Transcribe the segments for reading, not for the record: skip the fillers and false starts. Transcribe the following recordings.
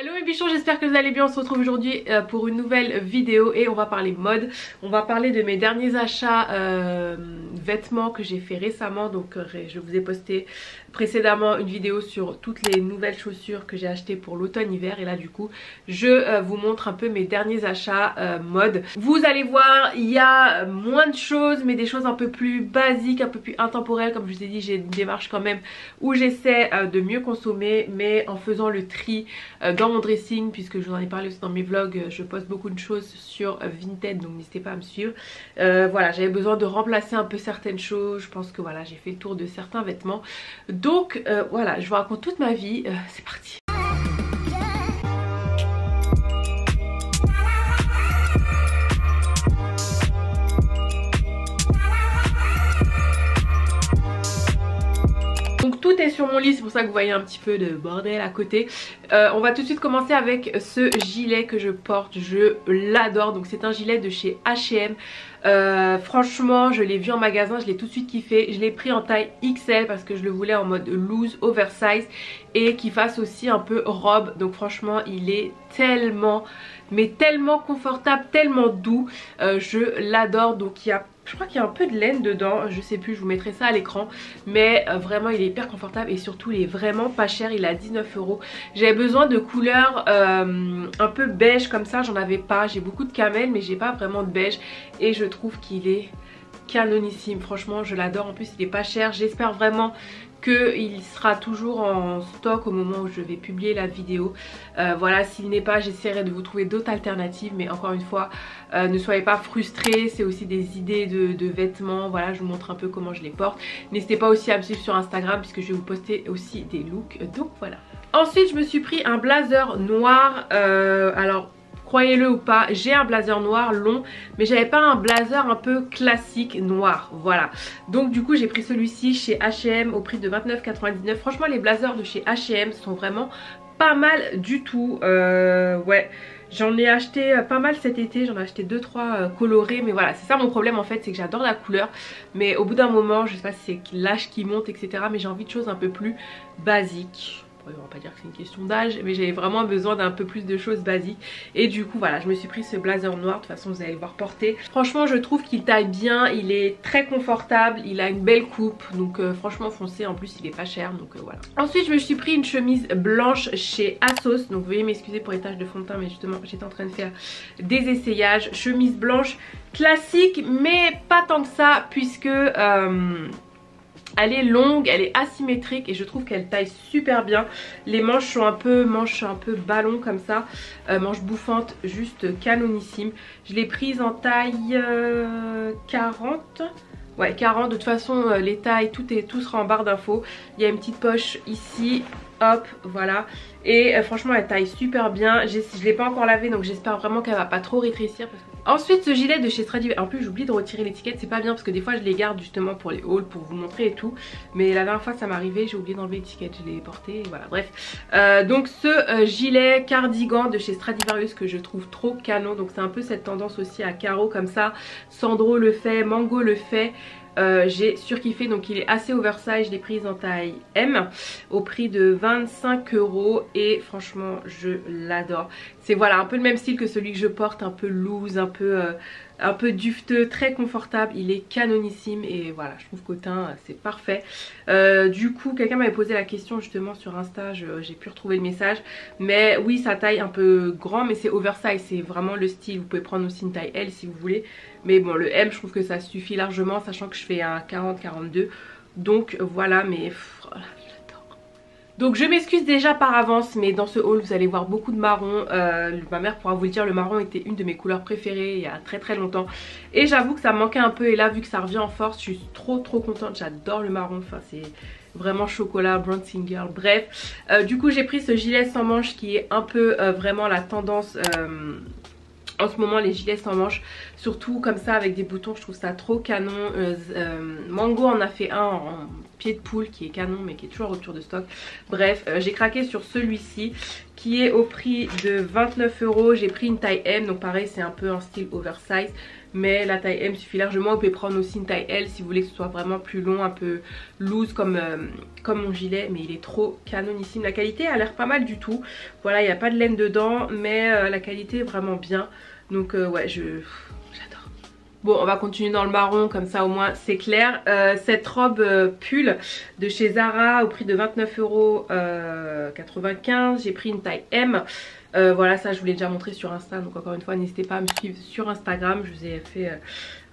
Hello mes bichons, j'espère que vous allez bien. On se retrouve aujourd'hui pour une nouvelle vidéo et on va parler mode. On va parler de mes derniers achats vêtements que j'ai fait récemment. Donc je vous ai posté précédemment une vidéo sur toutes les nouvelles chaussures que j'ai achetées pour l'automne-hiver. Et là du coup je vous montre un peu mes derniers achats mode. Vous allez voir, il y a moins de choses mais des choses un peu plus basiques, un peu plus intemporelles. Comme je vous ai dit, j'ai une démarche quand même où j'essaie de mieux consommer, mais en faisant le tri dans mon dressing, puisque je vous en ai parlé aussi dans mes vlogs. Je poste beaucoup de choses sur Vinted, donc n'hésitez pas à me suivre. Voilà, j'avais besoin de remplacer un peu certaines choses. Je pense que voilà, j'ai fait le tour de certains vêtements. Donc voilà, je vous raconte toute ma vie. C'est parti. Donc tout est sur mon lit, c'est pour ça que vous voyez un petit peu de bordel à côté. On va tout de suite commencer avec ce gilet que je porte, je l'adore. Donc c'est un gilet de chez H&M. Franchement je l'ai vu en magasin, je l'ai tout de suite kiffé. Je l'ai pris en taille XL parce que je le voulais en mode loose, oversize, et qu'il fasse aussi un peu robe. Donc franchement il est tellement, mais tellement confortable, tellement doux. Je l'adore. Donc je crois qu'il y a un peu de laine dedans, je sais plus, je vous mettrai ça à l'écran. Mais vraiment il est hyper confortable et surtout il est vraiment pas cher, il est à 19 €. J'avais besoin de couleurs un peu beige comme ça, j'en avais pas. J'ai beaucoup de camel mais j'ai pas vraiment de beige. Et je trouve qu'il est canonissime, franchement je l'adore. En plus il est pas cher, j'espère vraiment qu'il sera toujours en stock au moment où je vais publier la vidéo. Voilà, s'il n'est pas, j'essaierai de vous trouver d'autres alternatives. Mais encore une fois, ne soyez pas frustrés, c'est aussi des idées de vêtements. Voilà, je vous montre un peu comment je les porte. N'hésitez pas aussi à me suivre sur Instagram puisque je vais vous poster aussi des looks. Donc voilà. Ensuite je me suis pris un blazer noir. Alors croyez-le ou pas, j'ai un blazer noir long, mais j'avais pas un blazer un peu classique noir, voilà. Donc du coup j'ai pris celui-ci chez H&M au prix de 29,99 €. Franchement les blazers de chez H&M sont vraiment pas mal du tout. Ouais, j'en ai acheté pas mal cet été, j'en ai acheté 2-3 colorés. Mais voilà, c'est ça mon problème en fait, c'est que j'adore la couleur, mais au bout d'un moment, je sais pas si c'est l'âge qui monte etc, mais j'ai envie de choses un peu plus basiques. On va pas dire que c'est une question d'âge, mais j'avais vraiment besoin d'un peu plus de choses basiques. Et du coup voilà, je me suis pris ce blazer noir. De toute façon vous allez le voir porter. Franchement je trouve qu'il taille bien, il est très confortable, il a une belle coupe. Donc franchement foncé, en plus il est pas cher. Donc voilà. Ensuite je me suis pris une chemise blanche chez Asos. Donc veuillez m'excuser pour les taches de fond de teint, mais justement j'étais en train de faire des essayages. Chemise blanche classique mais pas tant que ça, puisque elle est longue, elle est asymétrique et je trouve qu'elle taille super bien. Les manches sont un peu ballon comme ça, manches bouffantes, juste canonissime. Je l'ai prise en taille 40. Ouais, 40. De toute façon les tailles, tout sera en barre d'infos. Il y a une petite poche ici, hop, voilà. Et franchement elle taille super bien. Je l'ai pas encore lavée donc j'espère vraiment qu'elle va pas trop rétrécir parce que... Ensuite ce gilet de chez Stradivarius, en plus j'oublie de retirer l'étiquette, c'est pas bien parce que des fois je les garde justement pour les hauls, pour vous montrer et tout. Mais la dernière fois ça m'est arrivé, j'ai oublié d'enlever l'étiquette, je l'ai porté, voilà, bref. Donc ce gilet cardigan de chez Stradivarius que je trouve trop canon. Donc c'est un peu cette tendance aussi à carreaux comme ça. Sandro le fait, Mango le fait. J'ai surkiffé, donc il est assez oversize. Je l'ai prise en taille M au prix de 25 € et franchement je l'adore. C'est voilà un peu le même style que celui que je porte, un peu loose, un peu dufteux, très confortable. Il est canonissime et voilà, je trouve qu'au teint c'est parfait. Du coup quelqu'un m'avait posé la question justement sur Insta, j'ai pu retrouver le message. Mais oui, ça taille un peu grand mais c'est oversize, c'est vraiment le style. Vous pouvez prendre aussi une taille L si vous voulez. Mais bon, le M je trouve que ça suffit largement, sachant que je fais un 40-42. Donc voilà, mais j'adore. Donc je m'excuse déjà par avance, mais dans ce haul vous allez voir beaucoup de marron. Ma mère pourra vous le dire, le marron était une de mes couleurs préférées il y a très longtemps. Et j'avoue que ça me manquait un peu, et là vu que ça revient en force, je suis trop contente. J'adore le marron, enfin c'est vraiment chocolat, Bronzing Girl, bref. Du coup j'ai pris ce gilet sans manches qui est un peu vraiment la tendance... en ce moment les gilets sans manches, surtout comme ça avec des boutons, je trouve ça trop canon. Mango en a fait un en pied de poule qui est canon mais qui est toujours en rupture de stock. Bref, j'ai craqué sur celui-ci qui est au prix de 29 €. J'ai pris une taille M, donc pareil c'est un peu un style oversize, mais la taille M suffit largement. Vous pouvez prendre aussi une taille L si vous voulez que ce soit vraiment plus long, un peu loose comme mon gilet, mais il est trop canonissime. La qualité a l'air pas mal du tout. Voilà, il n'y a pas de laine dedans, mais la qualité est vraiment bien. Donc ouais, j'adore. Bon, on va continuer dans le marron, comme ça au moins c'est clair. Cette robe pull de chez Zara au prix de 29,95 €. J'ai pris une taille M. Voilà, ça je vous l'ai déjà montré sur Insta, donc encore une fois n'hésitez pas à me suivre sur Instagram. Je vous ai fait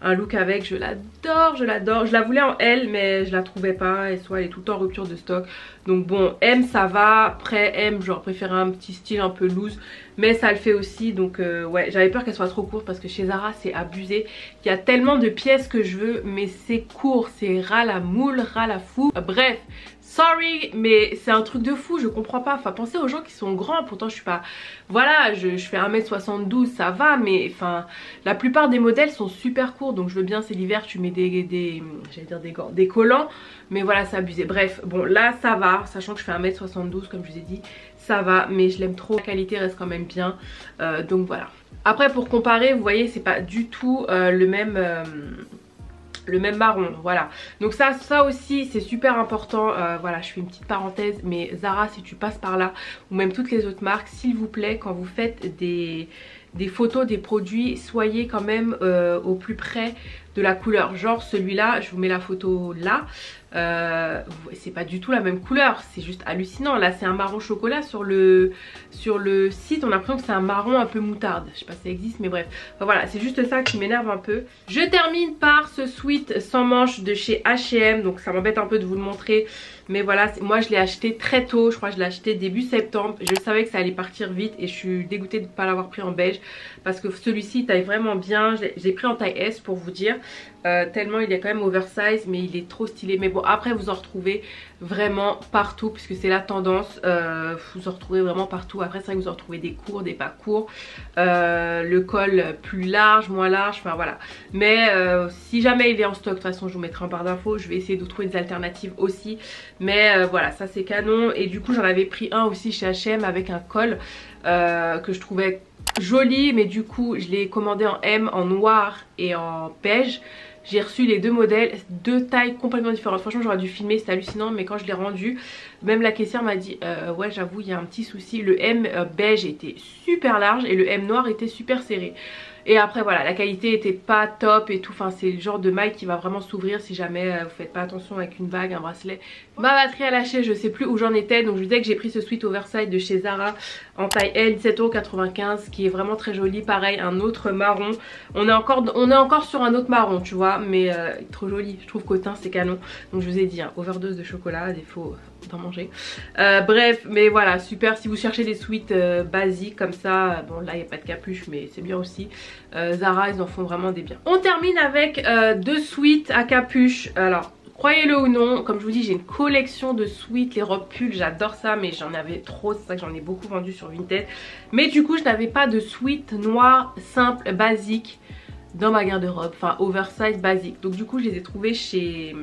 un look avec, je l'adore, je l'adore. Je la voulais en L mais je la trouvais pas, et soit elle est tout le temps en rupture de stock. Donc bon, M ça va, après M j'aurais préféré un petit style un peu loose, mais ça le fait aussi. Donc ouais, j'avais peur qu'elle soit trop courte parce que chez Zara c'est abusé. Il y a tellement de pièces que je veux mais c'est court, c'est ras la moule, ras la fou. Bref, sorry, mais c'est un truc de fou, je comprends pas. Enfin, pensez aux gens qui sont grands, pourtant je suis pas... Voilà, je fais 1m72, ça va, mais enfin, la plupart des modèles sont super courts, donc je veux bien, c'est l'hiver, tu mets j'allais dire des gants, des collants, mais voilà, c'est abusé. Bref, bon, là, ça va, sachant que je fais 1m72, comme je vous ai dit, ça va, mais je l'aime trop, la qualité reste quand même bien, donc voilà. Après, pour comparer, vous voyez, c'est pas du tout le même marron, voilà. Donc ça aussi c'est super important. Voilà, je fais une petite parenthèse, mais Zara, si tu passes par là, ou même toutes les autres marques, s'il vous plaît, quand vous faites des photos des produits, soyez quand même au plus près de la couleur. Genre celui-là, je vous mets la photo là, c'est pas du tout la même couleur, c'est juste hallucinant. Là c'est un marron chocolat, sur le site on a l'impression que c'est un marron un peu moutarde, je sais pas si ça existe, mais bref, enfin, voilà, c'est juste ça qui m'énerve un peu. Je termine par ce sweat sans manches de chez H&M, donc ça m'embête un peu de vous le montrer, mais voilà, moi je l'ai acheté très tôt, je crois que je l'ai acheté début septembre. Je savais que ça allait partir vite et je suis dégoûtée de ne pas l'avoir pris en beige, parce que celui-ci taille vraiment bien. J'ai pris en taille S pour vous dire, tellement il est quand même oversize, mais il est trop stylé. Mais bon, après vous en retrouvez vraiment partout puisque c'est la tendance, vous en retrouvez vraiment partout. Après c'est vrai que vous en retrouvez des courts, des pas courts, le col plus large, moins large, enfin voilà. Mais si jamais il est en stock, de toute façon je vous mettrai en barre d'infos, je vais essayer de trouver des alternatives aussi. Mais voilà, ça c'est canon. Et du coup j'en avais pris un aussi chez H&M avec un col que je trouvais joli, mais du coup je l'ai commandé en M, en noir et en beige. J'ai reçu les deux modèles, deux tailles complètement différentes. Franchement j'aurais dû filmer, c'est hallucinant, mais quand je l'ai rendu, même la caissière m'a dit ouais j'avoue il y a un petit souci. Le M beige était super large et le M noir était super serré. Et après voilà, la qualité était pas top et tout, enfin c'est le genre de maille qui va vraiment s'ouvrir si jamais vous faites pas attention avec une bague, un bracelet. Ma batterie a lâché, je sais plus où j'en étais, donc je vous disais que j'ai pris ce sweat oversize de chez Zara en taille L, 17,95 € qui est vraiment très joli. Pareil, un autre marron, on est encore sur un autre marron tu vois, mais trop joli, je trouve qu'au teint c'est canon. Donc je vous ai dit, hein, overdose de chocolat, à défaut d'en manger. Bref, mais voilà, super si vous cherchez des sweats basiques comme ça. Bon là il n'y a pas de capuche mais c'est bien aussi. Zara ils en font vraiment des biens. On termine avec deux sweats à capuche. Alors croyez-le ou non, comme je vous dis j'ai une collection de sweats, les robes pulls, j'adore ça, mais j'en avais trop, c'est ça que j'en ai beaucoup vendu sur Vinted. Mais du coup je n'avais pas de sweat noir simple basique dans ma garde-robe, enfin oversize basique. Donc du coup je les ai trouvés chez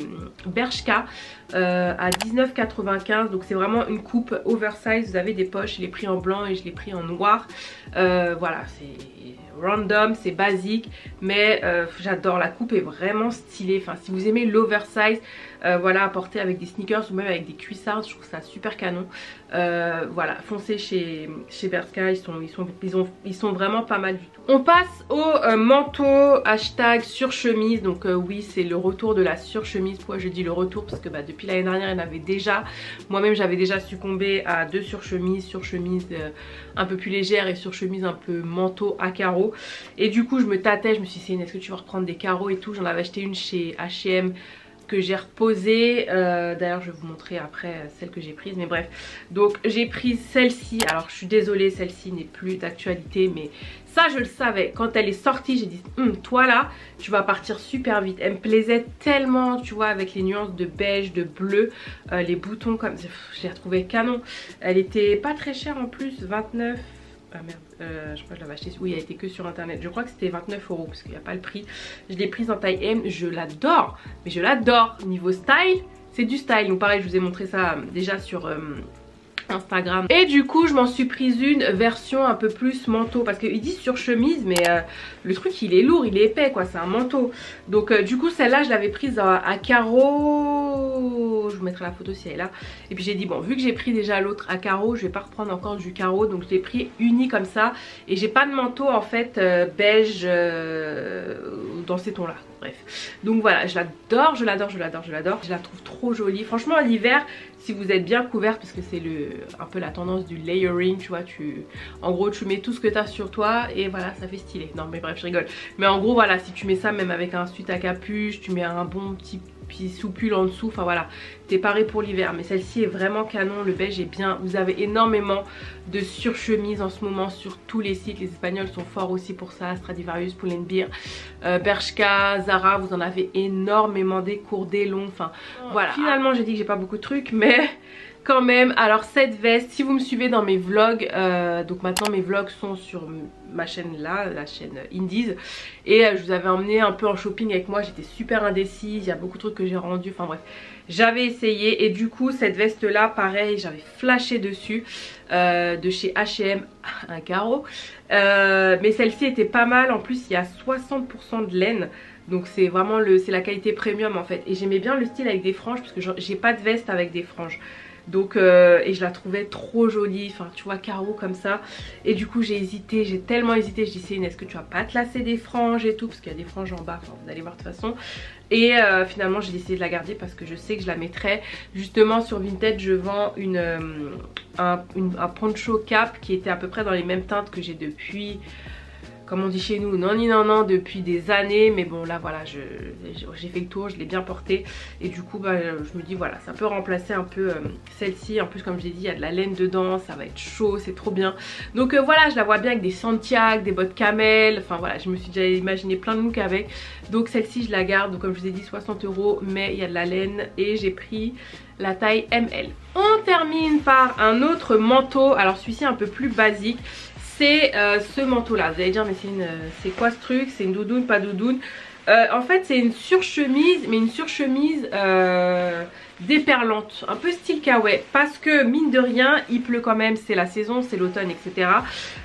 Bershka à 19,95 €. Donc c'est vraiment une coupe oversize, vous avez des poches, je l'ai pris en blanc et je l'ai pris en noir. Voilà, c'est random, c'est basique, mais j'adore, la coupe est vraiment stylée. Enfin si vous aimez l'oversize, voilà, à porter avec des sneakers ou même avec des cuissards, je trouve ça super canon. Voilà, foncez chez Bershka, ils sont vraiment pas mal du tout. On passe au manteau hashtag surchemise. Donc oui, c'est le retour de la surchemise. Pourquoi je dis le retour? Parce que bah, depuis l'année dernière il y en avait déjà. Moi-même j'avais déjà succombé à deux surchemises, un peu plus légère et surchemise un peu manteau à carreaux. Et du coup je me tâtais, je me suis dit est-ce que tu vas reprendre des carreaux et tout. J'en avais acheté une chez H&M que j'ai reposée, d'ailleurs je vais vous montrer après celle que j'ai prise, mais bref. Donc j'ai pris celle-ci, alors je suis désolée, celle-ci n'est plus d'actualité, mais ça je le savais, quand elle est sortie j'ai dit toi là tu vas partir super vite. Elle me plaisait tellement, tu vois, avec les nuances de beige, de bleu, les boutons comme, je l'ai retrouvée canon. Elle était pas très chère en plus, 29 Ah merde, je crois que je l'avais acheté. Oui, elle était que sur internet. Je crois que c'était 29 € parce qu'il n'y a pas le prix. Je l'ai prise en taille M. Je l'adore. Mais je l'adore. Niveau style, c'est du style. Donc pareil, je vous ai montré ça déjà sur Instagram. Et du coup, je m'en suis prise une version un peu plus manteau. Parce qu'ils disent sur chemise, mais le truc il est lourd, il est épais quoi. C'est un manteau. Donc du coup, celle-là, je l'avais prise à carreaux. Je vous mettrai la photo si elle est là. Et puis j'ai dit bon, vu que j'ai pris déjà l'autre à carreaux, je vais pas reprendre encore du carreau. Donc je l'ai pris uni comme ça. Et j'ai pas de manteau en fait beige dans ces tons là. Bref, donc voilà, je l'adore, je l'adore, je l'adore, je l'adore. Je la trouve trop jolie. Franchement, à l'hiver, si vous êtes bien couverte, parce que c'est un peu la tendance du layering, tu vois, en gros, tu mets tout ce que tu as sur toi et voilà, ça fait stylé. Non, mais bref, je rigole. Mais en gros, voilà, si tu mets ça même avec un sweat à capuche, tu mets un bon petit sous-pull en dessous, enfin voilà, t'es paré pour l'hiver. Mais celle-ci est vraiment canon, le beige est bien. Vous avez énormément de surchemises en ce moment sur tous les sites. Les Espagnols sont forts aussi pour ça, Stradivarius, Pull&Bear, Bershka, Zara, vous en avez énormément, des courts, des longs, enfin voilà. Finalement j'ai dit que j'ai pas beaucoup de trucs, mais quand même. Alors cette veste, si vous me suivez dans mes vlogs, donc maintenant mes vlogs sont sur ma chaîne là, la chaîne Indies, et je vous avais emmené un peu en shopping avec moi. J'étais super indécise, il y a beaucoup de trucs que j'ai rendus, enfin bref, j'avais essayé. Et du coup cette veste là, pareil, j'avais flashé dessus, de chez H&M, un carreau, mais celle-ci était pas mal. En plus il y a 60% de laine, donc c'est vraiment c'est la qualité premium en fait. Et j'aimais bien le style avec des franges, parce que j'ai pas de veste avec des franges. Donc et je la trouvais trop jolie, enfin tu vois, carreau comme ça. Et du coup j'ai hésité, j'ai tellement hésité. Je dis Céline, est-ce que tu vas pas te lasser des franges et tout, parce qu'il y a des franges en bas, enfin vous allez voir de toute façon. Et finalement j'ai décidé de la garder parce que je sais que je la mettrai. Justement sur Vinted je vends un poncho cap qui était à peu près dans les mêmes teintes que j'ai depuis, comme on dit chez nous, non, depuis des années. Mais bon là voilà, j'ai fait le tour, je l'ai bien porté. Et du coup bah, je me dis voilà, ça peut remplacer un peu celle-ci. En plus comme j'ai dit, il y a de la laine dedans, ça va être chaud, c'est trop bien. Donc voilà, je la vois bien avec des Santiago, des bottes camel. Enfin voilà, je me suis déjà imaginé plein de looks avec. Donc celle-ci je la garde, donc comme je vous ai dit 60 €, mais il y a de la laine. Et j'ai pris la taille ML. On termine par un autre manteau. Alors celui-ci un peu plus basique. C'est ce manteau là. Vous allez dire mais c'est quoi ce truc? C'est une doudoune, pas doudoune? En fait c'est une surchemise, mais une surchemise déperlante, un peu style kawaii, parce que mine de rien il pleut quand même, c'est la saison, c'est l'automne, etc.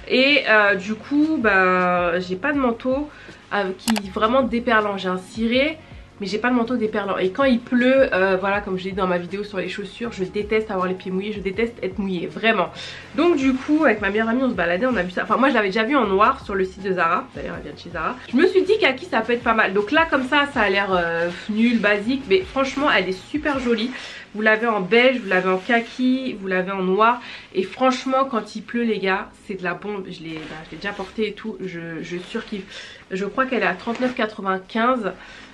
Et du coup bah j'ai pas de manteau qui vraiment déperlant. J'ai un ciré, mais j'ai pas de manteau déperlant. Et quand il pleut, voilà, comme je l'ai dit dans ma vidéo sur les chaussures, je déteste avoir les pieds mouillés, je déteste être mouillée, vraiment. Donc du coup avec ma meilleure amie on se baladait, on a vu ça. Enfin moi je l'avais déjà vu en noir sur le site de Zara, d'ailleurs elle vient de chez Zara. Je me suis dit qu'Aki ça peut être pas mal. Donc là comme ça a l'air nul, basique, mais franchement elle est super jolie. Vous l'avez en beige, vous l'avez en kaki, vous l'avez en noir. Et franchement quand il pleut les gars, c'est de la bombe. Je l'ai déjà portée et tout, je surkiffe. Je crois qu'elle est à 39,95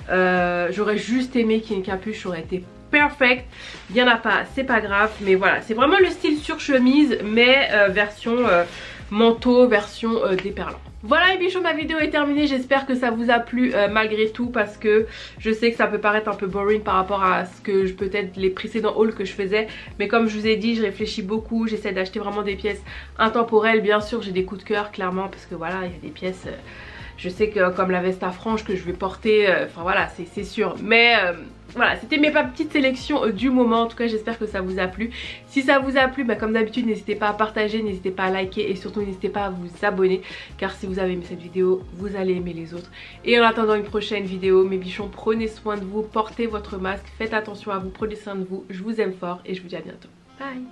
€. J'aurais juste aimé qu'il y ait une capuche, ça aurait été perfect. Il n'y en a pas, c'est pas grave. Mais voilà, c'est vraiment le style sur chemise, mais version manteau, version déperlant. Voilà les bichons, ma vidéo est terminée. J'espère que ça vous a plu malgré tout, parce que je sais que ça peut paraître un peu boring par rapport à ce que peut-être les précédents hauls que je faisais. Mais comme je vous ai dit, je réfléchis beaucoup, j'essaie d'acheter vraiment des pièces intemporelles. Bien sûr j'ai des coups de cœur clairement, parce que voilà, il y a des pièces... je sais que comme la veste à franges que je vais porter, enfin voilà, c'est sûr. Mais voilà, c'était mes petites sélections du moment. En tout cas j'espère que ça vous a plu. Si ça vous a plu, bah, comme d'habitude n'hésitez pas à partager, n'hésitez pas à liker, et surtout n'hésitez pas à vous abonner, car si vous avez aimé cette vidéo, vous allez aimer les autres. Et en attendant une prochaine vidéo, mes bichons, prenez soin de vous, portez votre masque, faites attention à vous, prenez soin de vous. Je vous aime fort et je vous dis à bientôt. Bye.